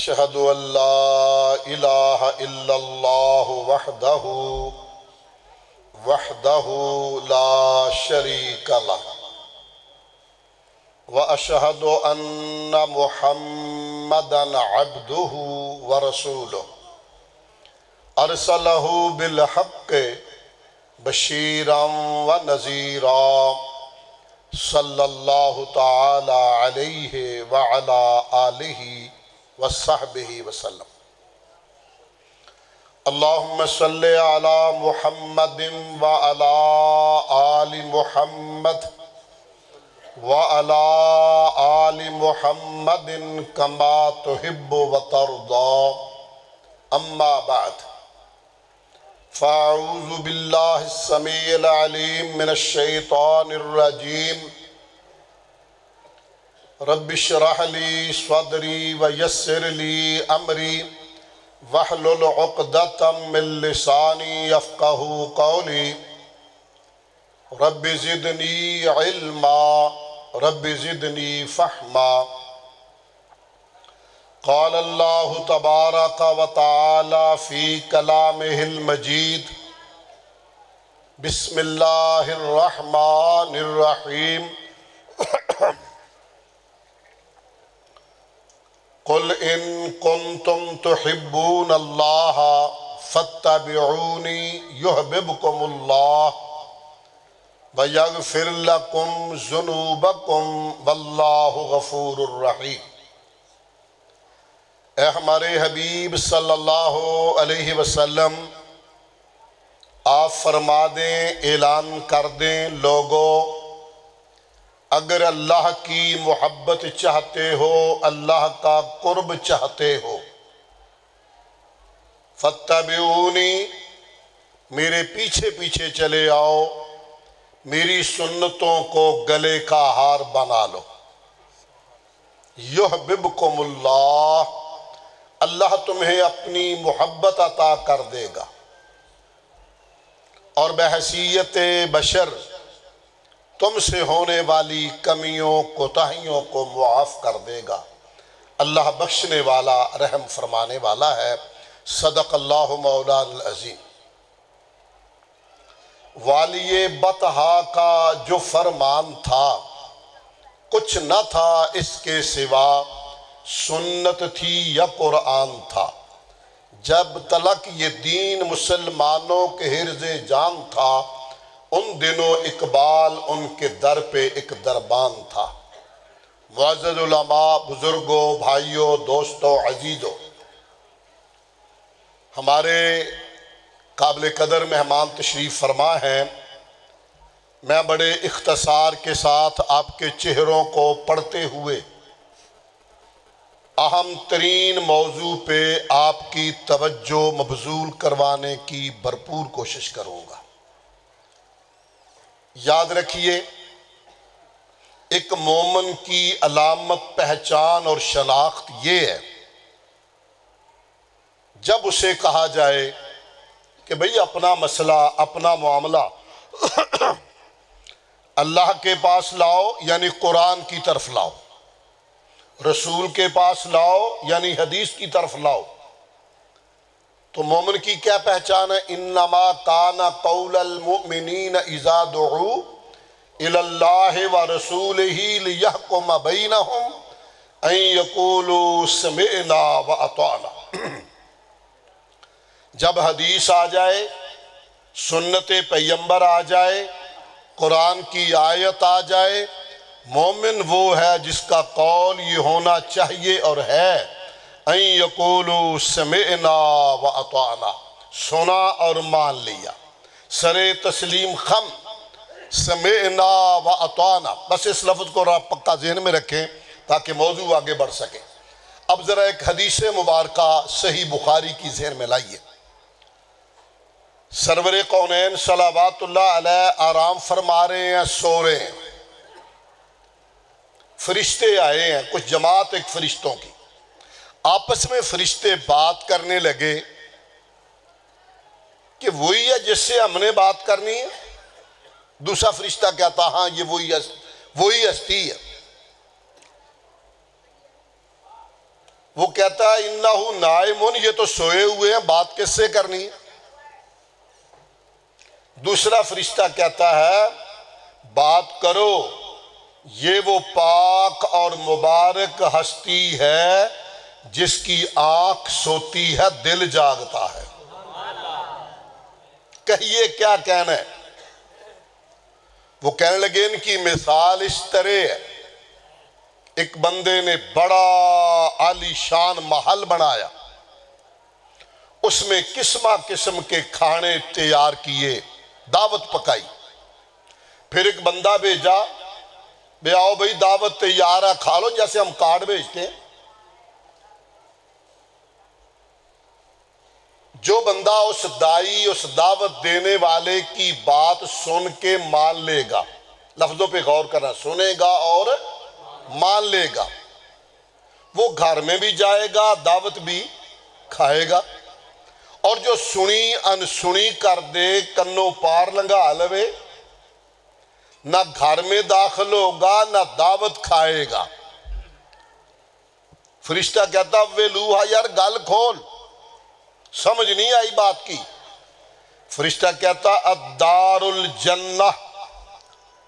اشہد ان لا الہ الا اللہ وحدہ لا شریک لہ واشہد ان محمدا عبدہ ورسولہ ارسلہ بالحق بشیرا ونذیرا صلی اللہ تعالی علیہ وعلا آلہ وصحبہ وسلم۔ اللہم صلی علی محمد وعلا آل محمد وعلا آل محمد کما تحب وترضى اما بعد فاعوذ باللہ السمیع العلیم من الشیطان الرجیم رب اشرح لی صدری ویسر لی امری واحلل عقدۃ من لسانی یفقہوا قولی رب زدنی علما رب زدنی فہما۔ قال اللہ تبارک و تعالی فی کلامہ المجید بسم اللہ الرحمن الرحیم قل ان کنتم تحبون اللہ فاتبعونی یحببکم اللہ ویغفر لکم ذنوبکم واللہ غفور الرحیم۔ اے ہمارے حبیب صلی اللہ علیہ وسلم، آپ فرما دیں، اعلان کر دیں لوگوں، اگر اللہ کی محبت چاہتے ہو، اللہ کا قرب چاہتے ہو، فاتبعونی، میرے پیچھے پیچھے چلے آؤ، میری سنتوں کو گلے کا ہار بنا لو۔ یحببکم اللہ، اللہ تمہیں اپنی محبت عطا کر دے گا اور بحیثیت بشر تم سے ہونے والی کمیوں کوتاہیوں کو معاف کر دے گا۔ اللہ بخشنے والا رحم فرمانے والا ہے۔ صدق اللہ مولانا العظیم۔ والی بطحا کا جو فرمان تھا، کچھ نہ تھا اس کے سوا، سنت تھی یا قرآن تھا۔ جب تلک یہ دین مسلمانوں کے حرز جان تھا، ان دنوں اقبال ان کے در پہ ایک دربان تھا۔ معزز علماء، بزرگوں، بھائیوں، دوستوں، عزیزوں، ہمارے قابل قدر مہمان تشریف فرما ہیں۔ میں بڑے اختصار کے ساتھ آپ کے چہروں کو پڑھتے ہوئے اہم ترین موضوع پہ آپ کی توجہ مبذول کروانے کی بھرپور کوشش کروں گا۔ یاد رکھیے، ایک مومن کی علامت، پہچان اور شناخت یہ ہے، جب اسے کہا جائے کہ بھئی اپنا مسئلہ، اپنا معاملہ اللہ کے پاس لاؤ، یعنی قرآن کی طرف لاؤ، رسول کے پاس لاؤ، یعنی حدیث کی طرف لاؤ، تو مومن کی کیا پہچان ہے؟ انما کان قول المؤمنین اذا دعوا الی اللہ ورسولہ لیحکم بینہم ان یقولوا سمعنا واطعنا۔ جب حدیث آ جائے، سنت پیغمبر آ جائے، قرآن کی آیت آ جائے، مومن وہ ہے جس کا قول یہ ہونا چاہیے اور ہے، ان یقولوا سمعنا واطعنا، سنا اور مان لیا، سر تسلیم خم، سمعنا واطعنا۔ بس اس لفظ کو پکا ذہن میں رکھیں تاکہ موضوع آگے بڑھ سکے۔ اب ذرا ایک حدیث مبارکہ صحیح بخاری کی ذہن میں لائیے۔ سرور کونین صلوات اللہ علیہ آرام فرما رہے ہیں، سو رہے ہیں، فرشتے آئے ہیں، کچھ جماعت ایک فرشتوں کی، آپس میں فرشتے بات کرنے لگے کہ وہی ہے جس سے ہم نے بات کرنی ہے؟ دوسرا فرشتہ کہتا ہاں یہ وہی ہستی ہے۔ وہ کہتا ہے انہو نائمون، یہ تو سوئے ہوئے ہیں، بات کس سے کرنی ہے؟ دوسرا فرشتہ کہتا ہے بات کرو، یہ وہ پاک اور مبارک ہستی ہے جس کی آنکھ سوتی ہے، دل جاگتا ہے۔ کہیے کیا کہنا ہے؟ وہ کہنے لگے ان کی مثال اس طرح ہے، ایک بندے نے بڑا عالی شان محل بنایا، اس میں قسمہ قسم کے کھانے تیار کیے، دعوت پکائی، پھر ایک بندہ بھیجا، بے آؤ بھئی دعوت تیار ہے، کھا لو، جیسے ہم کارڈ بھیجتے ہیں۔ جو بندہ اس دائی، اس دعوت دینے والے کی بات سن کے مان لے گا، لفظوں پہ غور کرنا، سنے گا اور مان لے گا، وہ گھر میں بھی جائے گا، دعوت بھی کھائے گا۔ اور جو سنی انسنی کر دے، کنوں پار لنگا لوے، نہ گھر میں داخل ہوگا نہ دعوت کھائے گا۔ فرشتہ کہتا ویلوہا، یار گل کھول، سمجھ نہیں آئی بات کی۔ فرشتہ کہتا الدار الجنہ،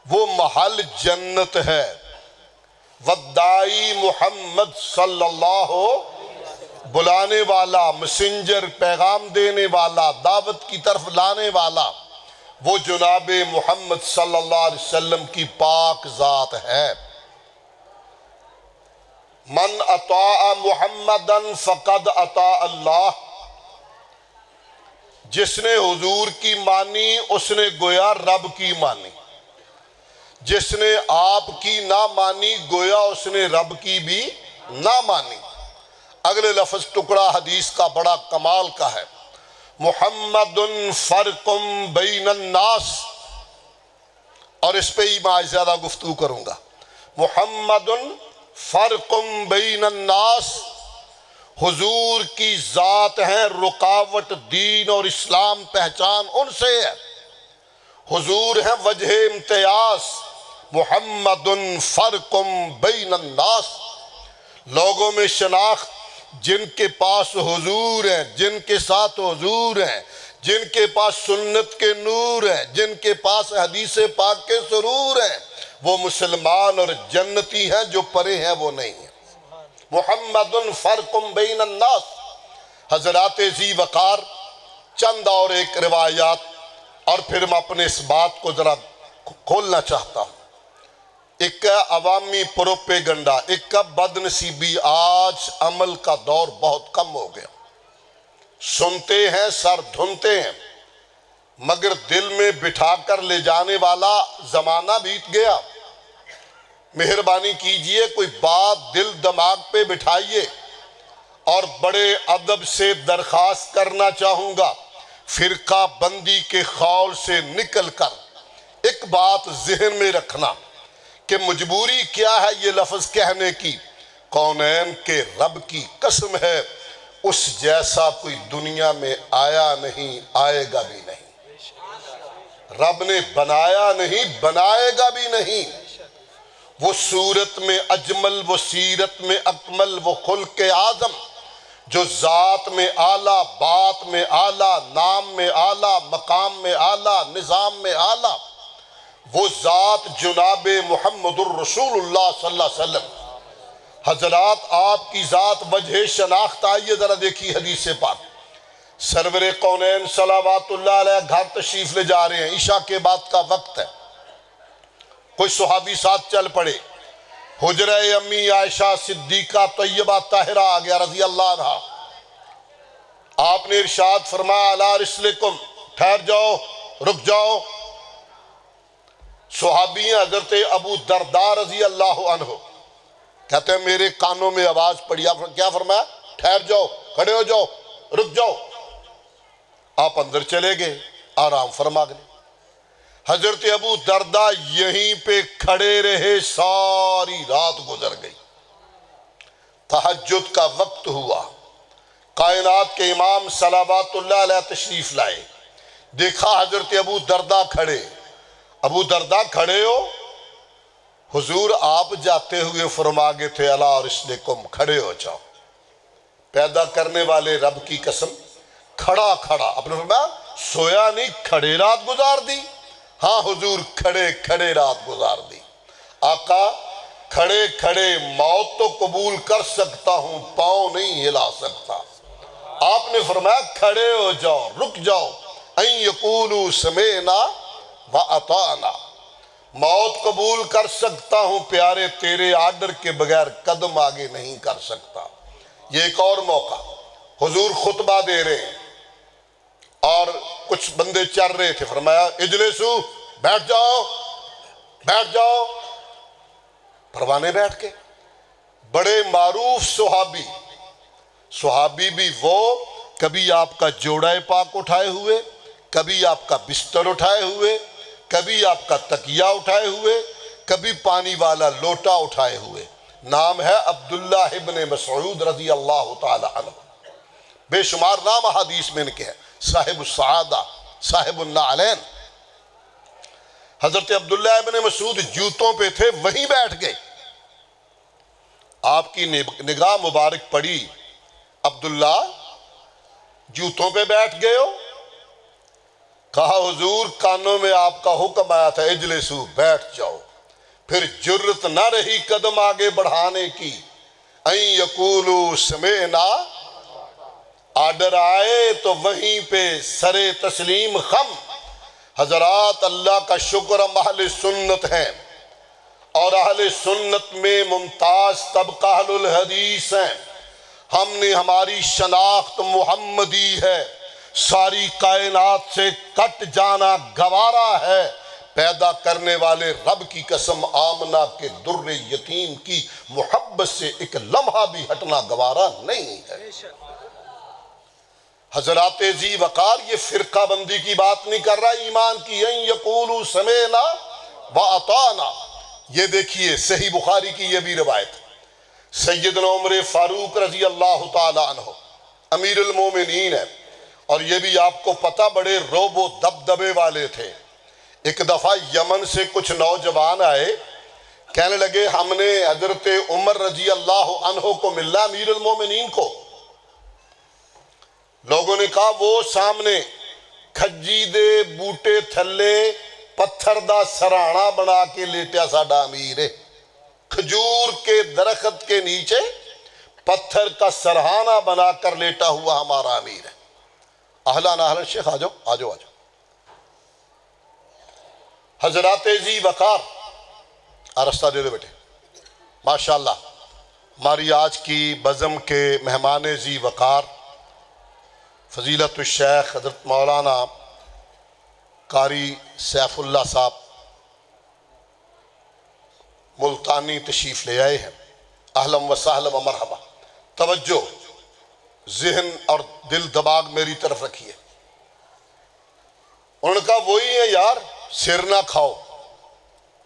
وہ محل جنت ہے، والدائی محمد صلی اللہ، بلانے والا، مسنجر، پیغام دینے والا، دعوت کی طرف لانے والا، وہ جناب محمد صلی اللہ علیہ وسلم کی پاک ذات ہے۔ من اطاع محمدن فقد اطاع اللہ، جس نے حضور کی مانی اس نے گویا رب کی مانی، جس نے آپ کی نہ مانی گویا اس نے رب کی بھی نہ مانی۔ اگلے لفظ ٹکڑا حدیث کا بڑا کمال کا ہے، محمد فرق بین الناس، اور اس پہ ہی میں آج زیادہ گفتگو کروں گا۔ محمد فرق بین الناس، حضور کی ذات ہے رکاوٹ دین اور اسلام پہچان ان سے ہے، حضور ہے وجہ امتیاز، محمد فرق بین الناس، لوگوں میں شناخت، جن کے پاس حضور ہیں، جن کے ساتھ حضور ہیں، جن کے پاس سنت کے نور ہیں، جن کے پاس حدیث پاک کے سرور ہیں، وہ مسلمان اور جنتی ہیں، جو پرے ہیں وہ نہیں ہیں۔ محمد فرق بین الناس۔ حضرات ذی وقار چند اور ایک روایات، اور پھر میں اپنے اس بات کو ذرا کھولنا چاہتا ہوں۔ ایک عوامی پروپیگنڈا، ایک بد نصیبی، آج عمل کا دور بہت کم ہو گیا، سنتے ہیں سر دھنتے ہیں، مگر دل میں بٹھا کر لے جانے والا زمانہ بیت گیا۔ مہربانی کیجئے کوئی بات دل دماغ پہ بٹھائیے، اور بڑے ادب سے درخواست کرنا چاہوں گا، فرقہ بندی کے خول سے نکل کر ایک بات ذہن میں رکھنا کہ مجبوری کیا ہے یہ لفظ کہنے کی، کونین کے رب کی قسم ہے، اس جیسا کوئی دنیا میں آیا نہیں، آئے گا بھی نہیں، رب نے بنایا نہیں، بنائے گا بھی نہیں۔ وہ صورت میں اجمل، وہ سیرت میں اکمل، وہ خلق اعظم، جو ذات میں اعلیٰ، بات میں اعلیٰ، نام میں اعلیٰ، مقام میں اعلیٰ، نظام میں اعلیٰ، وہ ذات جناب محمد الرسول اللہ صلی اللہ علیہ وسلم۔ حضرات آپ کی ذات وجہ شناخت، آئیے ذرا دیکھیے حدیث پاک، سرور کونین صلوات اللہ علیہ گھر تشریف لے جا رہے ہیں، عشاء کے بعد کا وقت ہے، کوئی صحابی ساتھ چل پڑے، حجرہ امی عائشہ صدیقہ طیبہ طاہرہ آ گیا رضی اللہ عنہ، آپ نے ارشاد فرمایا علی رسلکم، ٹھہر جاؤ، رک جاؤ۔ صحابی ہیں حضرت ابو درداء رضی اللہ عنہ، کہتے ہیں میرے کانوں میں آواز پڑی، کیا فرمایا؟ ٹھہر جاؤ، کھڑے ہو جاؤ، رک جاؤ۔ آپ اندر چلے گئے، آرام فرما گئے۔ حضرت ابو درداء یہیں پہ کھڑے رہے، ساری رات گزر گئی، تہجد کا وقت ہوا، کائنات کے امام صلوات اللہ علیہ تشریف لائے، دیکھا حضرت ابو درداء کھڑے۔ ابو درداء کھڑے ہو؟ حضور آپ جاتے ہوئے فرما گئے تھے الا رسلکم، کھڑے ہو جاؤ۔ پیدا کرنے والے رب کی قسم، کھڑا کھڑا، اپنے فرمایا سویا نہیں کھڑے رات گزار دی. ہاں حضور کھڑے کھڑے رات گزار دی. آقا کھڑے کھڑے موت تو قبول کر سکتا ہوں، پاؤں نہیں ہلا سکتا. آپ نے فرمایا کھڑے ہو جاؤ، رک جاؤ. ان یقولوا سمعنا واطعنا، موت قبول کر سکتا ہوں پیارے، تیرے آرڈر کے بغیر قدم آگے نہیں کر سکتا. یہ ایک اور موقع، حضور خطبہ دے رہے ہیں اور کچھ بندے چل رہے تھے. فرمایا اجلسو، بیٹھ جاؤ بیٹھ جاؤ. پروانے بیٹھ کے. بڑے معروف صحابی بھی وہ، کبھی آپ کا جوڑا پاک اٹھائے ہوئے، کبھی آپ کا بستر اٹھائے ہوئے، کبھی آپ کا تکیہ اٹھائے ہوئے، کبھی پانی والا لوٹا اٹھائے ہوئے. نام ہے عبداللہ ابن مسعود رضی اللہ تعالی عنہ. بے شمار نام حدیث میں ان کے ہیں. صاحب السعادہ، صاحب النعلین. حضرت عبداللہ ابن مسعود جوتوں پہ تھے، وہیں بیٹھ گئے. آپ کی نگاہ مبارک پڑی، عبداللہ جوتوں پہ بیٹھ گئے ہو؟ کہا حضور کانوں میں آپ کا حکم آیا تھا اجلسو، بیٹھ جاؤ. پھر جرت نہ رہی قدم آگے بڑھانے کی. ان یقولوا سمعنا، آرڈر آئے تو وہیں پہ سرے تسلیم خم. حضرات اللہ کا شکر، ہم اہل سنت ہیں اور اہل سنت میں ممتاز طبقہ اہل الحدیث ہیں. ہم نے ہماری شناخت محمدی ہے، ساری کائنات سے کٹ جانا گوارا ہے. پیدا کرنے والے رب کی قسم، آمنہ کے در یتیم کی محبت سے ایک لمحہ بھی ہٹنا گوارا نہیں ہے. حضرات ذی وقار یہ فرقہ بندی کی بات نہیں کر رہا، ایمان کی. ان یقولوا سمعنا واطعنا. یہ دیکھیے صحیح بخاری کی یہ بھی روایت، سیدنا عمر فاروق رضی اللہ تعالی عنہ امیر المومنین ہے، اور یہ بھی آپ کو پتہ بڑے روب و دبدبے والے تھے. ایک دفعہ یمن سے کچھ نوجوان آئے، کہنے لگے ہم نے حضرت عمر رضی اللہ عنہ کو ملنا، امیر المومنین کو. لوگوں نے کہا وہ سامنے کھجی دے بوٹے تھلے پتھر دا سرہانا بنا کے لیٹیا ساڈا امیر ہے. کھجور کے درخت کے نیچے پتھر کا سرہانا بنا کر لیٹا ہوا ہمارا امیر ہے. اہلا نہلا شیخ آ جاؤ آ جاؤ آ جاؤ. حضرات ذی وقار رستہ دے دو بیٹے. ماشاءاللہ ہماری آج کی بزم کے مہمان ذی وقار فضیلت الشیخ حضرت مولانا قاری سیف اللہ صاحب ملتانی تشریف لے آئے ہیں. اہلم و سہلم و مرحبا. توجہ، ذہن اور دل دماغ میری طرف رکھیے. انہوں نے کہا وہی ہے یار، سر نہ کھاؤ.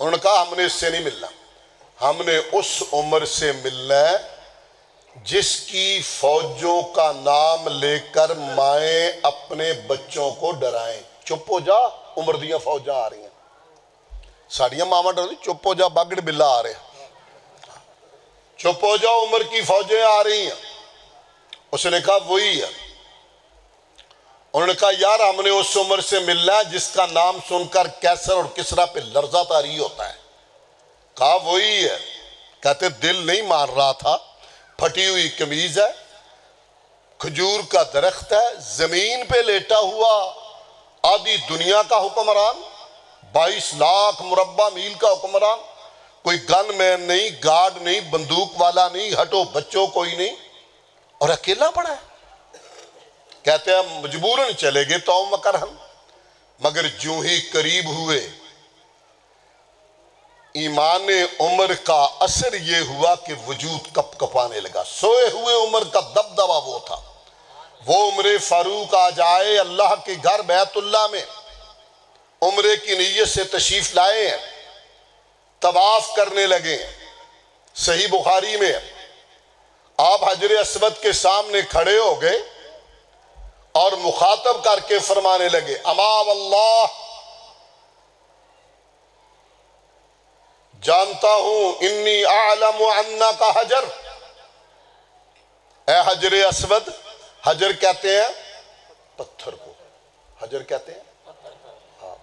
انہوں نے کہا ہم نے اس سے نہیں ملنا، ہم نے اس عمر سے ملنا ہے جس کی فوجوں کا نام لے کر مائیں اپنے بچوں کو ڈرائیں. چپ ہو جا، عمر دیاں فوجاں آ رہی ہیں. ساڑیاں ماما ڈر دی، چپ ہو جا باگڑ بلا آ رہے ہیں. چپ ہو جاؤ، عمر کی فوجیں آ رہی ہیں. اس نے کہا وہی ہے. انہوں نے کہا یار ہم نے اس عمر سے ملنا ہے جس کا نام سن کر کیسر اور کسرا پہ لرزہ طاری ہوتا ہے. کہا وہی ہے. کہتے دل نہیں مان رہا تھا، پھٹی ہوئی قمیض ہے، کھجور کا درخت ہے، زمین پہ لیٹا ہوا آدھی دنیا کا حکمران، 22 لاکھ مربع میل کا حکمران، کوئی گن مین نہیں، گارڈ نہیں، بندوق والا نہیں، ہٹو بچوں کوئی نہیں، اور اکیلا پڑا ہے. کہتے ہیں مجبوراً چلے گئے تو مکرہن، مگر جو ہی قریب ہوئے ایمان عمر کا اثر یہ ہوا کہ وجود کپ کپانے لگا. سوئے ہوئے عمر کا دبدبہ وہ تھا. وہ عمر فاروق آ جائے اللہ کے گھر بیت اللہ میں، عمرے کی نیت سے تشریف لائے ہیں، طواف کرنے لگے. صحیح بخاری میں آپ حجر اسود کے سامنے کھڑے ہو گئے اور مخاطب کر کے فرمانے لگے اما واللہ، جانتا ہوں انی اعلم عنک حجر، اے حجر اسود، حجر کہتے ہیں پتھر کو، حجر کہتے ہیں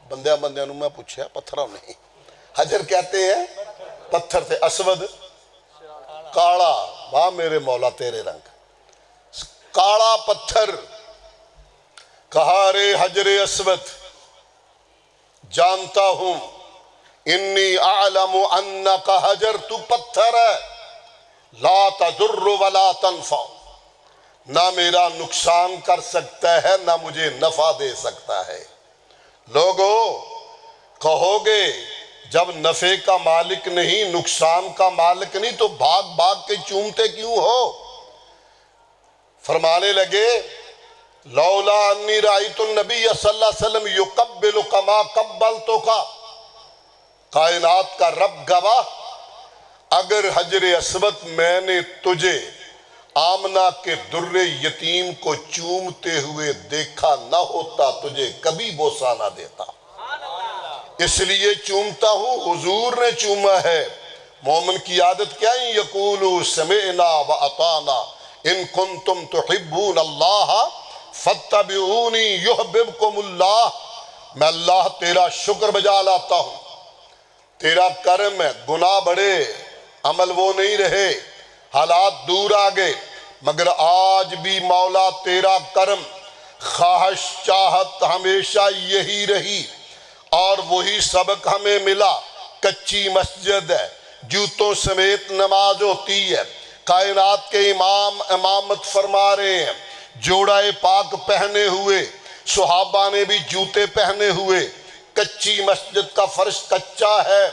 بندیاں نوں میں پوچھا، پتھروں نہیں، حجر کہتے ہیں پتھر سے، اسود کاڑا، واہ میرے مولا تیرے رنگ، کاڑا پتھر۔ کہا رے حجر اسود جانتا ہوں، انی اعلم انکا حجر، تو پتھر ہے، لا تضر ولا تنفع، نہ میرا نقصان کر سکتا ہے نہ مجھے نفع دے سکتا ہے۔ لوگو کہو گے جب نفع کا مالک نہیں، نقصان کا مالک نہیں، تو بھاگ بھاگ کے چومتے کیوں ہو؟ فرمانے لگے لولا انی رأیت النبی صلی اللہ علیہ وسلم یقبل کما قبلتک، کائنات کا رب گواہ، اگر حجر اسود میں نے تجھے آمنہ کے در یتیم کو چومتے ہوئے دیکھا نہ ہوتا، تجھے کبھی بوسہ نہ دیتا، اس لیے چومتا ہوں، حضور نے چوما ہے۔ مومن کی عادت کیا ہے؟ یقولوا سمعنا واطعنا ان کنتم تحبون اللہ فاتبعونی یحببکم اللہ، میں اللہ تیرا شکر بجا لاتا ہوں، تیرا کرم ہے، گناہ بڑے، عمل وہ نہیں رہے، حالات دور آگے، مگر آج بھی مولا تیرا کرم، خواہش چاہت ہمیشہ یہی رہی، اور وہی سبق ہمیں ملا، کچی مسجد ہے، جوتوں سمیت نماز ہوتی ہے، کائنات کے امام امامت فرما رہے ہیں، جوڑا پاک پہنے ہوئے، صحابہ نے بھی جوتے پہنے ہوئے، کچی مسجد کا فرش کچا ہے،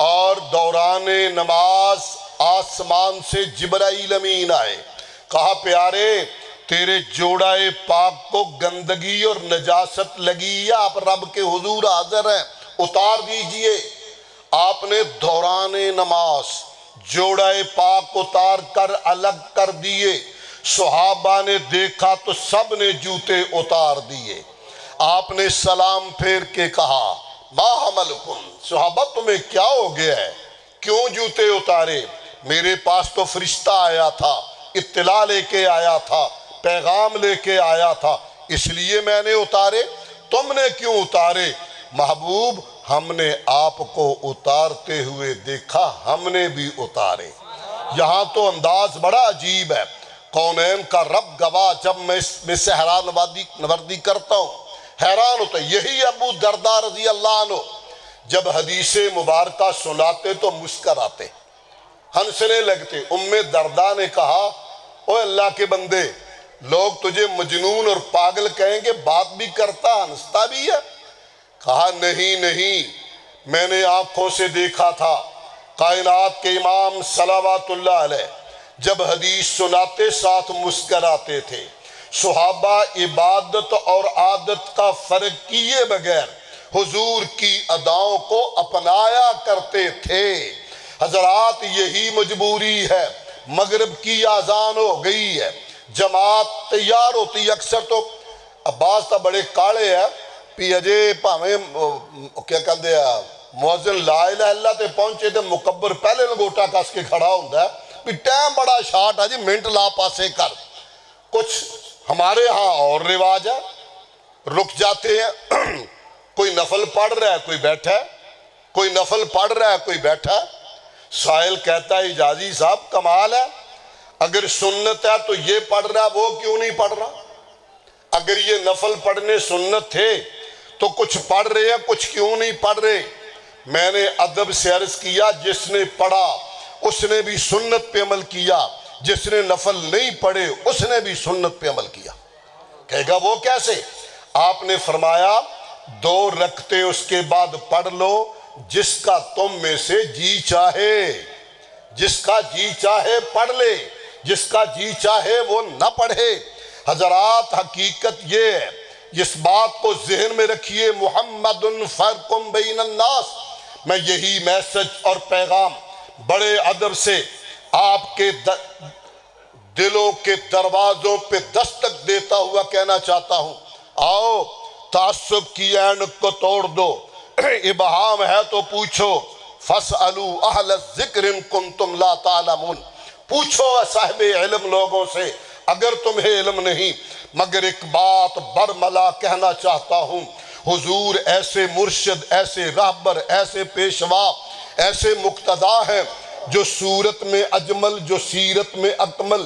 اور دوران نماز آسمان سے جبرائیل امین آئے، کہا پیارے تیرے جوڑا پاک کو گندگی اور نجاست لگی ہے، آپ رب کے حضور حاضر ہیں، اتار دیجئے۔ آپ نے دوران نماز جوڑا پاک اتار کر الگ کر دیے، صحابہ نے دیکھا تو سب نے جوتے اتار دیے، آپ نے سلام پھیر کے کہا ما حملکم، صحابہ تمہیں کیا ہو گیا ہے، کیوں جوتے اتارے؟ میرے پاس تو فرشتہ آیا تھا، اطلاع لے کے آیا تھا، پیغام لے کے آیا تھا، اس لیے میں نے اتارے، تم نے کیوں اتارے؟ محبوب ہم نے آپ کو اتارتے ہوئے دیکھا، ہم نے بھی اتارے۔ یہاں تو انداز بڑا عجیب ہے، کونین کا رب گواہ، جب میں اس میں سے حیران نوردی کرتا ہوں، حیران ہوتا ہے۔ یہی ابو درداء رضی اللہ عنہ جب حدیث مبارکہ سناتے تو مسکراتے، ہنسنے لگتے۔ ام درداء نے کہا اوہ اللہ کے بندے، لوگ تجھے مجنون اور پاگل کہیں گے، بات بھی کرتا ہنستا بھی ہے؟ کہا نہیں، میں نے آنکھوں سے دیکھا تھا، کائنات کے امام صلوات اللہ علیہ جب حدیث سناتے ساتھ مسکراتے تھے، صحابہ عبادت اور عادت کا فرق کیے بغیر حضور کی اداؤں کو اپنایا کرتے تھے۔ حضرات یہی مجبوری ہے، مغرب کی اذان ہو گئی ہے، جماعت تیار ہوتی، اکثر تو عباس تا بڑے کاڑے ہیں پی اجے پاویں کیا کہتے ہیں مؤذن لا الہ الا اللہ تے پہنچے تے مکبر پہلے لنگوٹا کس کے کھڑا ہوندہ ہے بھی ٹائم بڑا شارٹ ہے جی، منٹ لا پاسے کر۔ کچھ ہمارے ہاں اور رواج ہے، رک جاتے ہیں، کوئی نفل پڑھ رہا ہے کوئی بیٹھا ہے، کوئی نفل پڑھ رہا ہے کوئی بیٹھا ہے۔ سائل کہتا ہے اجازی صاحب کمال ہے، اگر سنت ہے تو یہ پڑھ رہا ہے وہ کیوں نہیں پڑھ رہا؟ اگر یہ نفل پڑھنے سنت تھے تو کچھ پڑھ رہے ہیں کچھ کیوں نہیں پڑھ رہے؟ میں نے ادب سے عرض کیا جس نے پڑھا اس نے بھی سنت پہ عمل کیا، جس نے نفل نہیں پڑھے اس نے بھی سنت پہ عمل کیا۔ کہے گا وہ کیسے؟ آپ نے فرمایا 2 رکعتیں اس کے بعد پڑھ لو جس کا تم میں سے جی چاہے، جس کا جی چاہے پڑھ لے، جس کا جی چاہے وہ نہ پڑھے۔ حضرات حقیقت یہ ہے، اس بات کو ذہن میں رکھیے، محمد فرق بین الناس، میں یہی میسج اور پیغام بڑے ادب سے آپ کے دلوں کے دروازوں پہ دستک دیتا ہوا کہنا چاہتا ہوں، آؤ تعصب کی اینک کو توڑ دو، ابہام ہے تو پوچھو، فَاسْأَلُوا أَهْلَ الذِّكْرِ إِن كُنتُمْ لَا تَعْلَمُونَ، پوچھو صاحب علم لوگوں سے اگر تمہیں علم نہیں، مگر ایک بات برملا کہنا چاہتا ہوں، حضور ایسے مرشد، ایسے رہبر، ایسے پیشوا، ایسے مقتدا ہیں جو صورت میں اجمل، جو سیرت میں اکمل،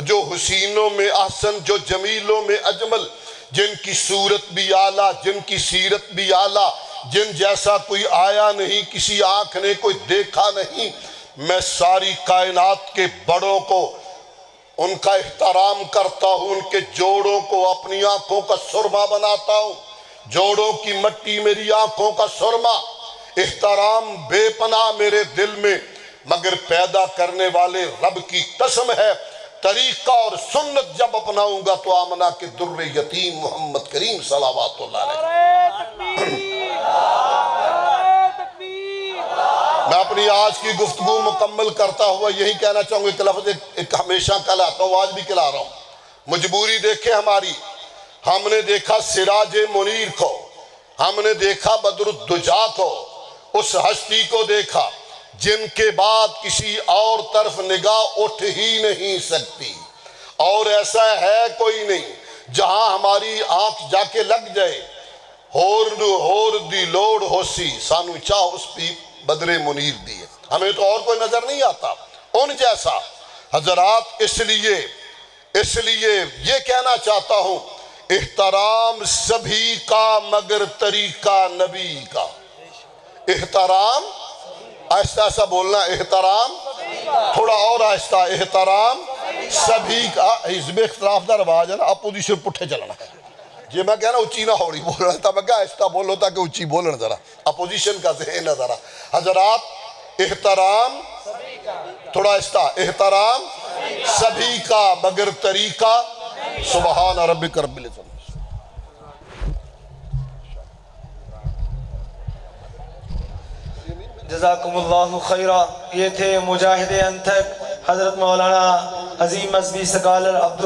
جو حسینوں میں احسن، جو جمیلوں میں اجمل، جن کی صورت بھی اعلیٰ، جن کی سیرت بھی اعلیٰ، جن جیسا کوئی آیا نہیں، کسی آنکھ نے کوئی دیکھا نہیں۔ میں ساری کائنات کے بڑوں کو ان کا احترام کرتا ہوں، ان کے جوڑوں کو اپنی آنکھوں کا سرما بناتا ہوں، جوڑوں کی مٹی میری آنکھوں کا سرما، احترام بے پناہ میرے دل میں، مگر پیدا کرنے والے رب کی قسم ہے طریقہ اور سنت جب اپناؤں گا تو آمنہ کے در یتیم محمد کریم صلوات اللہ علیہ۔ میں اپنی آج کی گفتگو مکمل کرتا ہوا یہی کہنا چاہوں گا، ایک لفظ ایک ہمیشہ کہلاتا ہوں، آج بھی کہلا رہا ہوں۔ مجبوری دیکھیں ہماری، ہم نے دیکھا سراج منیر کو، ہم نے دیکھا بدر الدجا کو، اس ہستی کو دیکھا جن کے بعد کسی اور طرف نگاہ اٹھ ہی نہیں سکتی، اور ایسا ہے کوئی نہیں جہاں ہماری آنکھ جا کے لگ جائے۔ ہور دی لوڑ ہو سی سانو چاہ اس پی بدر منیر دیے، ہمیں تو اور کوئی نظر نہیں آتا ان جیسا۔ حضرات اس لیے یہ کہنا چاہتا ہوں، احترام سبھی کا مگر طریقہ نبی کا۔ احترام آہستہ آہستہ بولنا، احترام تھوڑا اور آہستہ، احترام سبھی کا۔ حزب اختلاف دا رواج ہے نا، اپوزیشن پٹھے چلنا ہے، جی میں کہنا اچھی نہ ہوڑی بولنا تھا، میں کہا آہستہ بولو تاکہ اچھی بولنا ذرا، اپوزیشن کا ذہن ہے ذرا۔ حضرات احترام تھوڑا آہستہ، احترام سبھی کا مگر طریقہ سبحان ربک رب العزت۔ جزاکم اللہ خیرہ۔ یہ تھے مجاہد انتھک حضرت مولانا عظیم مذہبی سکالر عبد